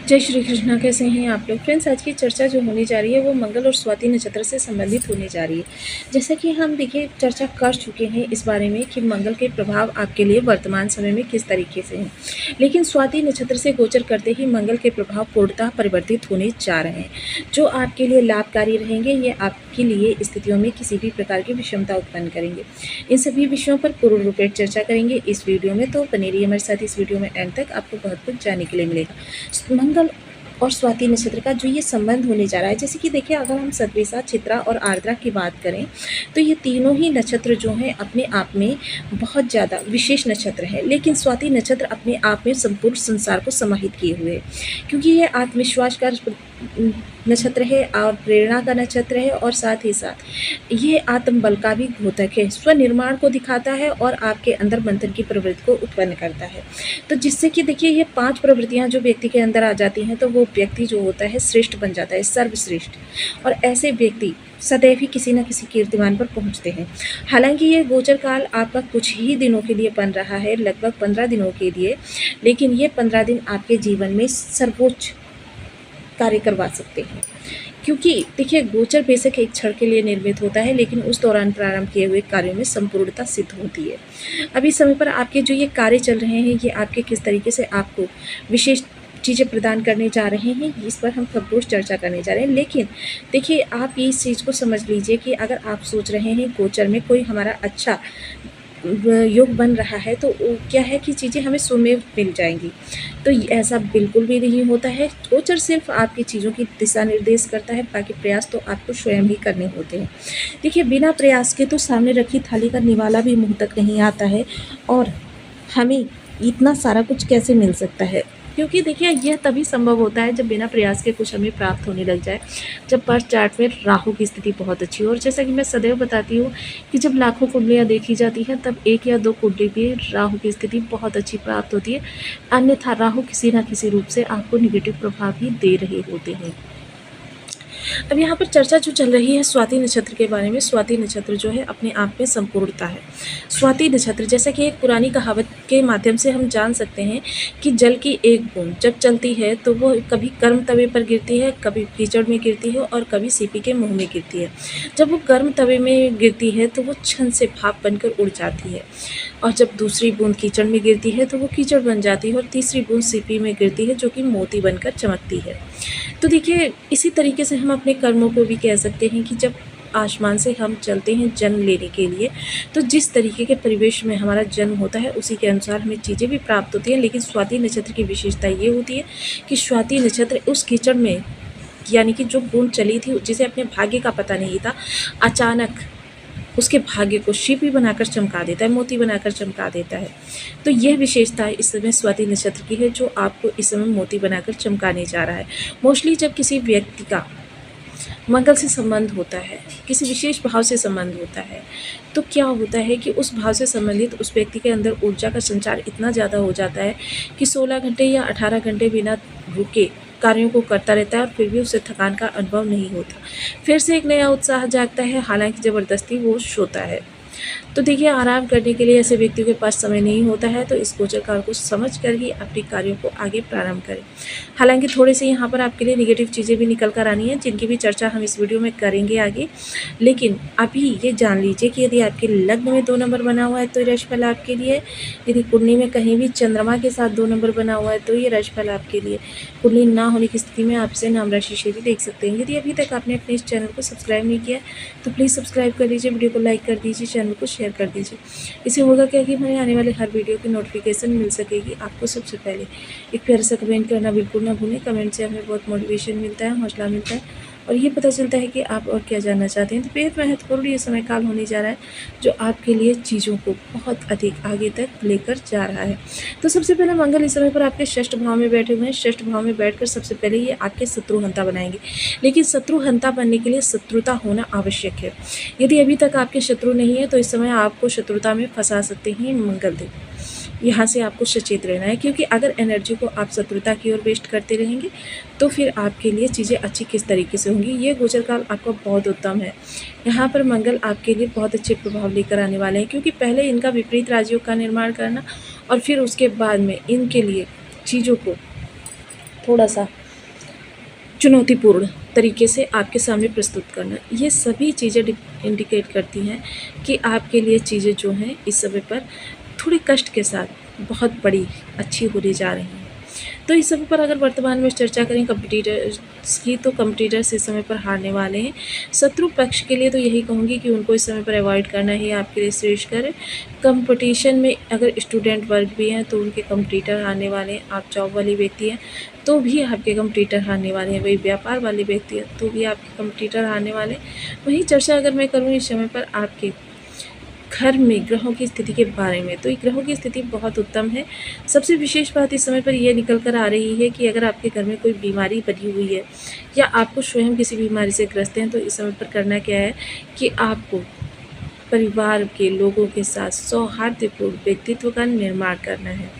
जय श्री कृष्णा। कैसे हैं आप लोग फ्रेंड्स। आज की चर्चा जो होने जा रही है वो मंगल और स्वाति नक्षत्र से संबंधित होने जा रही है। जैसा कि हम देखिए चर्चा कर चुके हैं इस बारे में कि मंगल के प्रभाव आपके लिए वर्तमान समय में किस तरीके से हैं, लेकिन स्वाति नक्षत्र से गोचर करते ही मंगल के प्रभाव पूर्णतः परिवर्तित होने जा रहे हैं, जो आपके लिए लाभकारी रहेंगे। ये आपके लिए स्थितियों में किसी भी प्रकार की विषमता उत्पन्न करेंगे। इन सभी विषयों पर पूर्ण रूप से चर्चा करेंगे इस वीडियो में, तो बने रहिए हमारे साथ इस वीडियो में एंड तक। आपको बहुत कुछ जानने के लिए मिलेगा। मंगल और स्वाति नक्षत्र का जो ये संबंध होने जा रहा है, जैसे कि देखिए अगर हम सतविसा, चित्रा और आर्द्रा की बात करें तो ये तीनों ही नक्षत्र जो हैं अपने आप में बहुत ज़्यादा विशेष नक्षत्र है, लेकिन स्वाति नक्षत्र अपने आप में संपूर्ण संसार को समाहित किए हुए है, क्योंकि ये आत्मविश्वास का नक्षत्र है और प्रेरणा का नक्षत्र है, और साथ ही साथ ये आत्मबल का भी द्योतक है। स्वनिर्माण को दिखाता है और आपके अंदर मंथन की प्रवृत्ति को उत्पन्न करता है। तो जिससे कि देखिए ये 5 प्रवृत्तियां जो व्यक्ति के अंदर आ जाती हैं तो वो व्यक्ति जो होता है श्रेष्ठ बन जाता है, सर्वश्रेष्ठ। और ऐसे व्यक्ति सदैव ही किसी न किसी कीर्तिमान पर पहुंचते हैं। हालांकि ये गोचर काल आपका कुछ ही दिनों के लिए बन रहा है, लगभग 15 दिनों के लिए, लेकिन ये 15 दिन आपके जीवन में सर्वोच्च कार्य करवा सकते हैं, क्योंकि देखिए गोचर बेशक एक क्षण के लिए निर्मित होता है, लेकिन उस दौरान प्रारंभ किए हुए कार्यों में संपूर्णता सिद्ध होती है। अभी समय पर आपके जो ये कार्य चल रहे हैं ये आपके किस तरीके से आपको विशेष चीज़ें प्रदान करने जा रहे हैं, इस पर हम खबरोज चर्चा करने जा रहे हैं। लेकिन देखिए आप इस चीज़ को समझ लीजिए कि अगर आप सोच रहे हैं गोचर में कोई हमारा अच्छा योग बन रहा है तो क्या है कि चीज़ें हमें स्वमेव मिल जाएंगी, तो ऐसा बिल्कुल भी नहीं होता है। गोचर सिर्फ आपकी चीज़ों की दिशा निर्देश करता है, बाकी प्रयास तो आपको स्वयं ही करने होते हैं। देखिए बिना प्रयास के तो सामने रखी थाली का निवाला भी मुंह तक नहीं आता है, और हमें इतना सारा कुछ कैसे मिल सकता है, क्योंकि देखिए यह तभी संभव होता है जब बिना प्रयास के कुछ हमें प्राप्त होने लग जाए, जब बर्थ चार्ट में राहु की स्थिति बहुत अच्छी हो। और जैसा कि मैं सदैव बताती हूँ कि जब लाखों कुंडलियाँ देखी जाती हैं तब 1 या 2 कुंडली भी राहु की स्थिति बहुत अच्छी प्राप्त होती है, अन्यथा राहु किसी न किसी रूप से आपको निगेटिव प्रभाव ही दे रहे होते हैं। अब यहाँ पर चर्चा जो चल रही है स्वाति नक्षत्र के बारे में। स्वाति नक्षत्र जो है अपने आप में संपूर्णता है। स्वाति नक्षत्र जैसा कि एक पुरानी कहावत के माध्यम से हम जान सकते हैं कि जल की एक बूंद जब चलती है तो वो कभी गर्म तवे पर गिरती है, कभी कीचड़ में गिरती है और कभी सीपी के मुंह में गिरती है। जब वो गर्म तवे में गिरती है तो वो छन से भाप बनकर उड़ जाती है, और जब दूसरी बूंद कीचड़ में गिरती है तो वो कीचड़ बन जाती है, और तीसरी बूंद सीपी में गिरती है जो कि मोती बनकर चमकती है। तो देखिए इसी तरीके से हम अपने कर्मों को भी कह सकते हैं कि जब आसमान से हम चलते हैं जन्म लेने के लिए, तो जिस तरीके के परिवेश में हमारा जन्म होता है उसी के अनुसार हमें चीज़ें भी प्राप्त होती हैं। लेकिन स्वाति नक्षत्र की विशेषता ये होती है कि स्वाति नक्षत्र उस कीचड़ में, यानी कि जो बूंद चली थी जिसे अपने भाग्य का पता नहीं था, अचानक उसके भाग्य को शिल्पी बनाकर चमका देता है, मोती बनाकर चमका देता है। तो यह विशेषता इस समय स्वाति नक्षत्र की है जो आपको इस समय मोती बनाकर चमकाने जा रहा है। मोस्टली जब किसी व्यक्ति का मंगल से संबंध होता है, किसी विशेष भाव से संबंध होता है, तो क्या होता है कि उस भाव से संबंधित उस व्यक्ति के अंदर ऊर्जा का संचार इतना ज़्यादा हो जाता है कि 16 घंटे या 18 घंटे बिना रुके कार्यों को करता रहता है, और फिर भी उसे थकान का अनुभव नहीं होता। फिर से एक नया उत्साह जागता है, हालांकि ज़बरदस्ती वो सोता है। तो देखिए आराम करने के लिए ऐसे व्यक्तियों के पास समय नहीं होता है, तो इस गोचर काल को समझ कर ही अपने कार्यों को आगे प्रारंभ करें। हालांकि थोड़े से यहाँ पर आपके लिए नेगेटिव चीज़ें भी निकल कर आनी है, जिनकी भी चर्चा हम इस वीडियो में करेंगे आगे। लेकिन अभी ये जान लीजिए कि यदि आपके लग्न में 2 नंबर बना हुआ है तो ये राशिफल आपके लिए, यदि कुंडली में कहीं भी चंद्रमा के साथ 2 नंबर बना हुआ है तो ये राशिफल आपके लिए। कुंडली ना होने की स्थिति में आप इसे नाम राशि से भी देख सकते हैं। यदि अभी तक आपने अपने इस चैनल को सब्सक्राइब नहीं किया तो प्लीज़ सब्सक्राइब कर लीजिए, वीडियो को लाइक कर दीजिए, चैनल को शेयर कर दीजिए। इससे होगा क्या कि हमारे आने वाले हर वीडियो की नोटिफिकेशन मिल सकेगी आपको सबसे पहले। एक प्यारा सा कमेंट करना बिल्कुल ना भूलें, कमेंट से हमें बहुत मोटिवेशन मिलता है, हौसला मिलता है, और ये पता चलता है कि आप और क्या जानना चाहते हैं। तो बेहद महत्वपूर्ण ये समय काल होने जा रहा है जो आपके लिए चीज़ों को बहुत अधिक आगे तक लेकर जा रहा है। तो सबसे पहले मंगल इस समय पर आपके षष्ठ भाव में बैठे हुए हैं। षष्ठ भाव में बैठकर सबसे पहले ये आपके शत्रुहंता बनाएंगे, लेकिन शत्रुहंता बनने के लिए शत्रुता होना आवश्यक है। यदि अभी तक आपके शत्रु नहीं है तो इस समय आपको शत्रुता में फंसा सकते हैं मंगल देव। यहाँ से आपको सचेत रहना है, क्योंकि अगर एनर्जी को आप शत्रुता की ओर वेस्ट करते रहेंगे तो फिर आपके लिए चीज़ें अच्छी किस तरीके से होंगी। ये गोचर काल आपका बहुत उत्तम है। यहाँ पर मंगल आपके लिए बहुत अच्छे प्रभाव लेकर आने वाले हैं, क्योंकि पहले इनका विपरीत राजयोग का निर्माण करना और फिर उसके बाद में इनके लिए चीज़ों को थोड़ा सा चुनौतीपूर्ण तरीके से आपके सामने प्रस्तुत करना, ये सभी चीज़ें इंडिकेट करती हैं कि आपके लिए चीज़ें जो हैं इस समय पर थोड़ी कष्ट के साथ बहुत बड़ी अच्छी होने जा रही हैं। तो इस समय पर अगर वर्तमान में चर्चा करें कॉम्पिटिटर्स की, तो कॉम्पिटिटर्स इस समय पर हारने वाले हैं। शत्रु पक्ष के लिए तो यही कहूँगी कि उनको इस समय पर अवॉइड करना ही आपके लिए श्रेयस्कर है। कंपटीशन में अगर स्टूडेंट वर्ग भी हैं तो उनके कॉम्पिटिटर हारने वाले हैं। आप जॉब वाले व्यक्ति हैं तो भी आपके कॉम्पिटिटर हारने वाले हैं। वही व्यापार वाले व्यक्ति हैं तो भी आपके कॉम्पिटिटर हारने वाले हैं। वहीं चर्चा अगर मैं करूँ इस समय पर आपके घर में ग्रहों की स्थिति के बारे में, तो ये ग्रहों की स्थिति बहुत उत्तम है। सबसे विशेष बात इस समय पर यह निकल कर आ रही है कि अगर आपके घर में कोई बीमारी बनी हुई है या आपको स्वयं किसी बीमारी से ग्रस्त हैं, तो इस समय पर करना क्या है कि आपको परिवार के लोगों के साथ सौहार्दपूर्ण व्यक्तित्व का निर्माण करना है।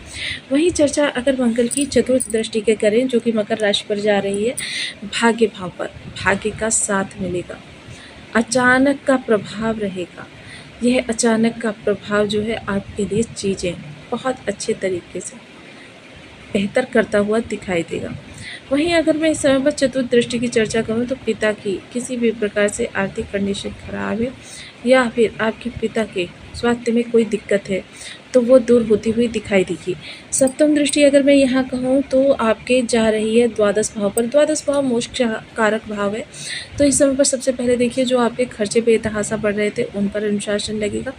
वहीं चर्चा अगर मंगल की चतुर्थ दृष्टि के करें, जो कि मकर राशि पर जा रही है, भाग्य भाव पर भाग्य का साथ मिलेगा, अचानक का प्रभाव रहेगा। यह अचानक का प्रभाव जो है आपके लिए चीज़ें बहुत अच्छे तरीके से बेहतर करता हुआ दिखाई देगा। वहीं अगर मैं इस समय पर चतुर्थ दृष्टि की चर्चा करूं, तो पिता की किसी भी प्रकार से आर्थिक कंडीशन खराब है या फिर आपके पिता के स्वास्थ्य में कोई दिक्कत है तो वो दूर होती हुई दिखाई देगी। सप्तम दृष्टि अगर मैं यहाँ कहूँ तो आपके जा रही है द्वादश भाव पर। द्वादश भाव मोक्ष कारक भाव है। तो इस समय पर सबसे पहले देखिए जो आपके खर्चे बेतहाशा बढ़ रहे थे उन पर अनुशासन लगेगा,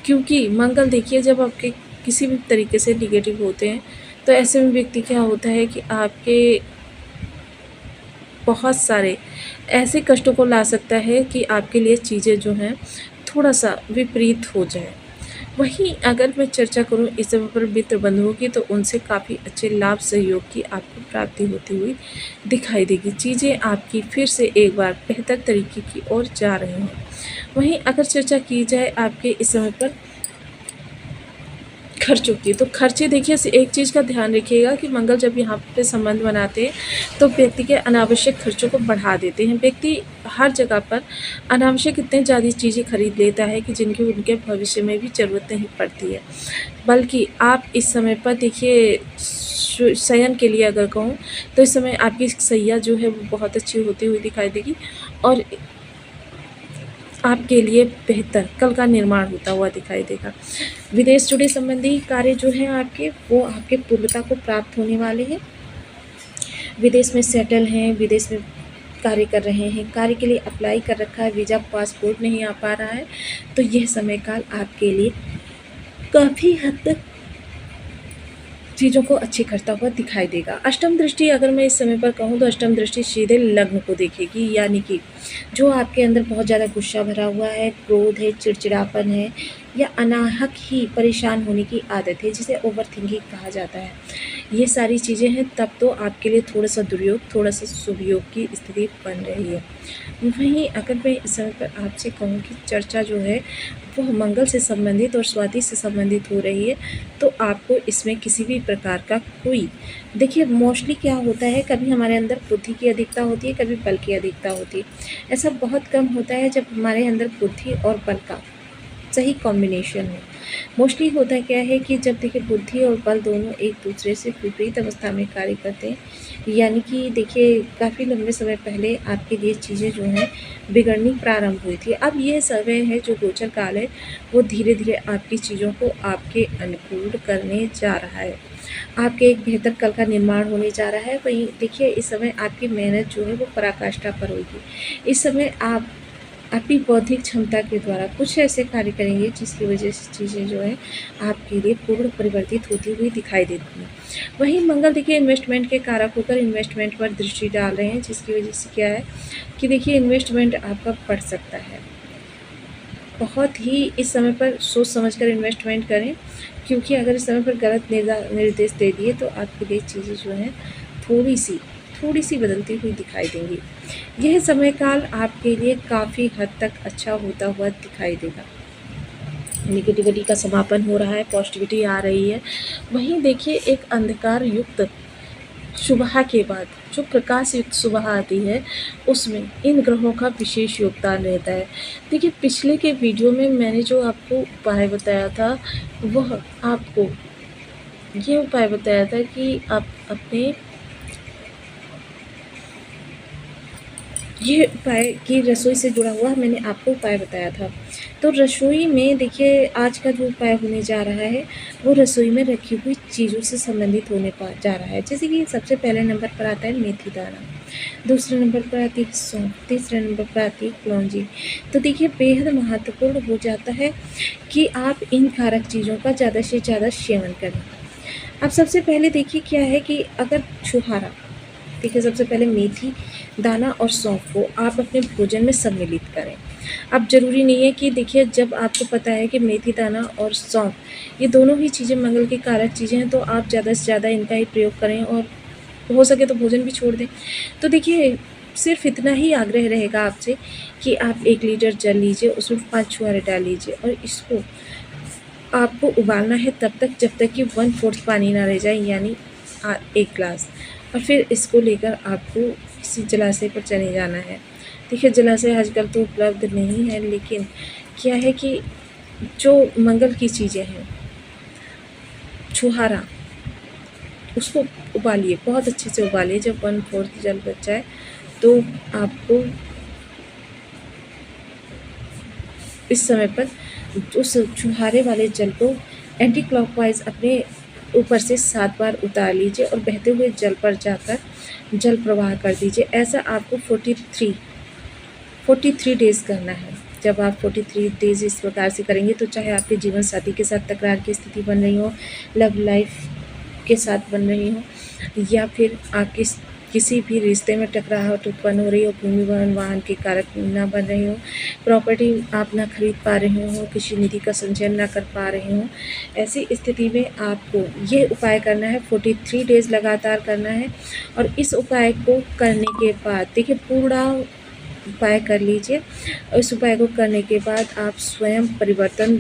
क्योंकि मंगल देखिए जब आपके किसी भी तरीके से निगेटिव होते हैं तो ऐसे में व्यक्ति क्या होता है कि आपके बहुत सारे ऐसे कष्टों को ला सकता है कि आपके लिए चीज़ें जो हैं थोड़ा सा विपरीत हो जाए। वहीं अगर मैं चर्चा करूं इस समय पर मित्र बंधुओं की, तो उनसे काफ़ी अच्छे लाभ सहयोग की आपको प्राप्ति होती हुई दिखाई देगी। चीज़ें आपकी फिर से एक बार बेहतर तरीके की ओर जा रही हैं। वहीं अगर चर्चा की जाए आपके इस समय पर खर्चों की, तो खर्चे देखिए एक चीज़ का ध्यान रखिएगा कि मंगल जब यहाँ पे संबंध बनाते हैं तो व्यक्ति के अनावश्यक खर्चों को बढ़ा देते हैं। व्यक्ति हर जगह पर अनावश्यक इतने ज़्यादा चीज़ें खरीद लेता है कि जिनकी उनके भविष्य में भी ज़रूरत नहीं पड़ती है। बल्कि आप इस समय पर देखिए शयन के लिए अगर कहूँ तो इस समय आपकी सैया जो है वो बहुत अच्छी होती हुई दिखाई देगी और आपके लिए बेहतर कल का निर्माण होता हुआ दिखाई देगा। विदेश जुड़े संबंधी कार्य जो हैं आपके, वो आपके पूर्णता को प्राप्त होने वाले हैं। विदेश में सेटल हैं, विदेश में कार्य कर रहे हैं, कार्य के लिए अप्लाई कर रखा है, वीज़ा पासपोर्ट नहीं आ पा रहा है, तो यह समय काल आपके लिए काफ़ी हद तक चीज़ों को अच्छी करता हुआ दिखाई देगा। अष्टम दृष्टि अगर मैं इस समय पर कहूँ तो अष्टम दृष्टि सीधे लग्न को देखेगी, यानी कि जो आपके अंदर बहुत ज़्यादा गुस्सा भरा हुआ है, क्रोध है, चिड़चिड़ापन है या अनाहक ही परेशान होने की आदत है, जिसे ओवर थिंकिंग कहा जाता है, ये सारी चीज़ें हैं, तब तो आपके लिए थोड़ा सा दुर्योग थोड़ा सा शुभयोग की स्थिति बन रही है। वहीं अगर मैं इस समय पर आपसे कहूँ कि चर्चा जो है वो मंगल से संबंधित और स्वाति से संबंधित हो रही है, तो आपको इसमें किसी भी प्रकार का कोई देखिए मोस्टली क्या होता है, कभी हमारे अंदर बुद्धि की अधिकता होती है, कभी बल की अधिकता होती है। ऐसा बहुत कम होता है जब हमारे अंदर बुद्धि और बल का सही कॉम्बिनेशन हो। मोस्टली होता क्या है कि जब देखिए बुद्धि और बल दोनों एक दूसरे से विपरीत अवस्था में कार्य करते हैं, यानी कि देखिए काफ़ी लंबे समय पहले आपके लिए चीज़ें जो हैं बिगड़नी प्रारंभ हुई थी। अब ये समय है जो गोचर काल है वो धीरे धीरे आपकी चीज़ों को आपके अनुकूल करने जा रहा है, आपके एक बेहतर कल का निर्माण होने जा रहा है। वहीं देखिए इस समय आपकी मेहनत जो है वो पराकाष्ठा पर होगी। इस समय आप अपनी बौद्धिक क्षमता के द्वारा कुछ ऐसे कार्य करेंगे जिसकी वजह से चीज़ें जो है आपके लिए पूर्ण परिवर्तित होती हुई दिखाई देती हैं। वहीं मंगल देखिए इन्वेस्टमेंट के कारक होकर इन्वेस्टमेंट पर दृष्टि डाल रहे हैं, जिसकी वजह से क्या है कि देखिए इन्वेस्टमेंट आपका बढ़ सकता है। बहुत ही इस समय पर सोच समझकर इन्वेस्टमेंट करें, क्योंकि अगर इस समय पर गलत निर्देश दे दिए तो आपके लिए चीज़ें जो हैं थोड़ी सी बदलती हुई दिखाई देंगी। यह समय काल आपके लिए काफ़ी हद तक अच्छा होता हुआ दिखाई देगा। निगेटिविटी का समापन हो रहा है, पॉजिटिविटी आ रही है। वहीं देखिए एक अंधकार युक्त सुबह के बाद जो प्रकाश युक्त सुबह आती है उसमें इन ग्रहों का विशेष योगदान रहता है। देखिए पिछले के वीडियो में मैंने जो आपको उपाय बताया था वह आपको ये उपाय बताया था कि आप अपने ये उपाय कि रसोई से जुड़ा हुआ मैंने आपको उपाय बताया था। तो रसोई में देखिए आज का जो उपाय होने जा रहा है, वो रसोई में रखी हुई चीज़ों से संबंधित होने पा जा रहा है। जैसे कि सबसे पहले नंबर पर आता है मेथी दाना, दूसरे नंबर पर आती है सौंफ, तीसरे नंबर पर आती है कलौंजी। तो देखिए बेहद महत्वपूर्ण हो जाता है कि आप इन कारक चीज़ों का ज़्यादा से ज़्यादा सेवन करें। अब सबसे पहले देखिए क्या है कि अगर छुहारा, देखिए सबसे पहले मेथी दाना और सौंफ को आप अपने भोजन में सम्मिलित करें। अब ज़रूरी नहीं है कि देखिए जब आपको पता है कि मेथी दाना और सौंफ ये दोनों ही चीज़ें मंगल की कारक चीज़ें हैं, तो आप ज़्यादा से ज़्यादा इनका ही प्रयोग करें और हो सके तो भोजन भी छोड़ दें। तो देखिए सिर्फ इतना ही आग्रह रहेगा आपसे कि आप 1 लीटर जल लीजिए, उसमें 5 छुहारे डाल लीजिए और इसको आपको उबालना है तब तक जब तक कि 1/4 पानी ना रह जाए, यानी 1 ग्लास। और फिर इसको लेकर आपको किसी जलाशय पर चले जाना है। देखिए जलाशय आजकल तो उपलब्ध नहीं है, लेकिन क्या है कि जो मंगल की चीज़ें हैं, छुहारा, उसको उबालिए, बहुत अच्छे से उबालिए। जब 1/4 जल बच जाए तो आपको इस समय पर उस छुहारे वाले जल को एंटी क्लॉकवाइज अपने ऊपर से 7 बार उतार लीजिए और बहते हुए जल पर जाकर जल प्रवाह कर दीजिए। ऐसा आपको 43 डेज़ करना है। जब आप 43 डेज़ इस प्रकार से करेंगे तो चाहे आपके जीवन साथी के साथ तकरार की स्थिति बन रही हो, लव लाइफ के साथ बन रही हो, या फिर आपके किसी भी रिश्ते में टकराहट उत्पन्न हो रही हो, भूमि भवन वाहन के कारक ना बन रही हो, प्रॉपर्टी आप ना खरीद पा रहे हो, किसी निधि का संचयन ना कर पा रहे हो, ऐसी स्थिति में आपको ये उपाय करना है। 43 डेज़ लगातार करना है और इस उपाय को करने के बाद देखिए पूरा उपाय कर लीजिए। इस उपाय को करने के बाद आप स्वयं परिवर्तन